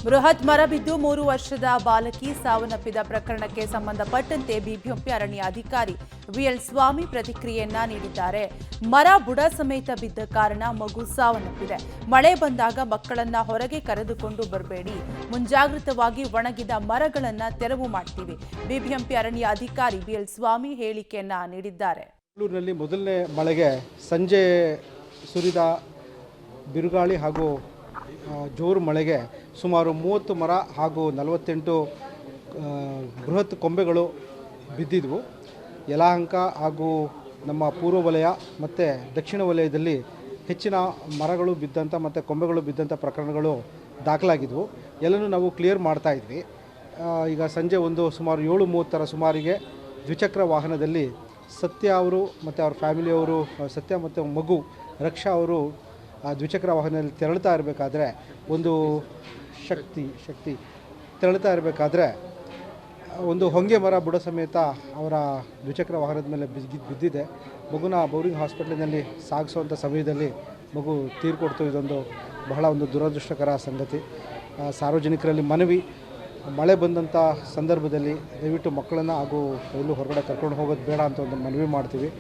ಬೃಹತ್ ಮರ ಬಿದ್ದು 3 ವರ್ಷದ ಬಾಲಕಿ ಸಾವನ್ನಪ್ಪಿದ ಪ್ರಕರಣಕ್ಕೆ ಸಂಬಂಧಪಟ್ಟಂತೆ ಬಿಬಿಎಂಪಿ ಅರಣ್ಯ ಅಧಿಕಾರಿ ವಿಎಲ್ ಸ್ವಾಮಿ ಪ್ರತಿಕ್ರಿಯೆಯನ್ನ ನೀಡಿದ್ದಾರೆ. ಮರ ಬುಡ ಸಮೇತ ಬಿದ್ದ ಕಾರಣ ಮಗು ಸಾವನ್ನಪ್ಪಿದೆ. ಮಳೆ ಬಂದಾಗ ಮಕ್ಕಳನ್ನ ಹೊರಗೆ ಕರೆದುಕೊಂಡು ಬರಬೇಡಿ. ಮುಂಜಾಗ್ರತವಾಗಿ ಒಣಗಿದ ಮರಗಳನ್ನ ತೆರವು ಮಾಡ್ತೀವಿ. ಬಿಬಿಎಂಪಿ ಅರಣ್ಯ ಅಧಿಕಾರಿ ವಿಎಲ್ ಸ್ವಾಮಿ ಹೇಳಿಕೆಯನ್ನ ನೀಡಿದ್ದಾರೆ. ಬೆಂಗಳೂರಿನಲ್ಲಿ ಮೊದಲನೇ ಮಳೆಗೆ ಸಂಜೆ ಸುರಿದ ಬಿರುಗಾಳಿ ಹಾಗೂ ಜೋರು ಮಳೆಗೆ ಸುಮಾರು 30 ಮರ ಹಾಗೂ 48 ಬೃಹತ್ ಕೊಂಬೆಗಳು ಬಿದ್ದಿದ್ವು. ಯಲಹಂಕ ಹಾಗೂ ನಮ್ಮ ಪೂರ್ವ ವಲಯ ಮತ್ತು ದಕ್ಷಿಣ ವಲಯದಲ್ಲಿ ಹೆಚ್ಚಿನ ಮರಗಳು ಬಿದ್ದಂಥ ಮತ್ತು ಕೊಂಬೆಗಳು ಬಿದ್ದಂಥ ಪ್ರಕರಣಗಳು ದಾಖಲಾಗಿದ್ವು. ಎಲ್ಲನೂ ನಾವು ಕ್ಲಿಯರ್ ಮಾಡ್ತಾಯಿದ್ವಿ. ಈಗ ಸಂಜೆ ಸುಮಾರು 7:30 ಸುಮಾರಿಗೆ ದ್ವಿಚಕ್ರ ವಾಹನದಲ್ಲಿ ಸತ್ಯ ಅವರು ಮತ್ತು ಅವ್ರ ಫ್ಯಾಮಿಲಿಯವರು, ಸತ್ಯ ಮತ್ತು ಮಗು ರಕ್ಷಾ ಅವರು ದ್ವಿಚಕ್ರ ವಾಹನದಲ್ಲಿ ತೆರಳುತ್ತಾ ಇರಬೇಕಾದ್ರೆ ತೆರಳುತ್ತಾ ಇರಬೇಕಾದ್ರೆ ಒಂದು ಹೊಂಗೆ ಮರ ಬುಡ ಸಮೇತ ಅವರ ದ್ವಿಚಕ್ರ ವಾಹನದ ಮೇಲೆ ಬಿದ್ದಿದೆ. ಮಗುನ ಬೌರಿಂಗ್ ಹಾಸ್ಪಿಟ್ಲಿನಲ್ಲಿ ಸಾಗಿಸುವಂಥ ಸಮಯದಲ್ಲಿ ಮಗು ತೀರ್ಕೊಡ್ತು. ಇದೊಂದು ಬಹಳ ದುರದೃಷ್ಟಕರ ಸಂಗತಿ. ಸಾರ್ವಜನಿಕರಲ್ಲಿ ಮನವಿ, ಮಳೆ ಬಂದಂಥ ಸಂದರ್ಭದಲ್ಲಿ ದಯವಿಟ್ಟು ಮಕ್ಕಳನ್ನು ಹಾಗೂ ಎಲ್ಲೂ ಹೊರಗಡೆ ಕರ್ಕೊಂಡು ಹೋಗೋದು ಬೇಡ ಅಂತ ಒಂದು ಮನವಿ ಮಾಡ್ತೀವಿ.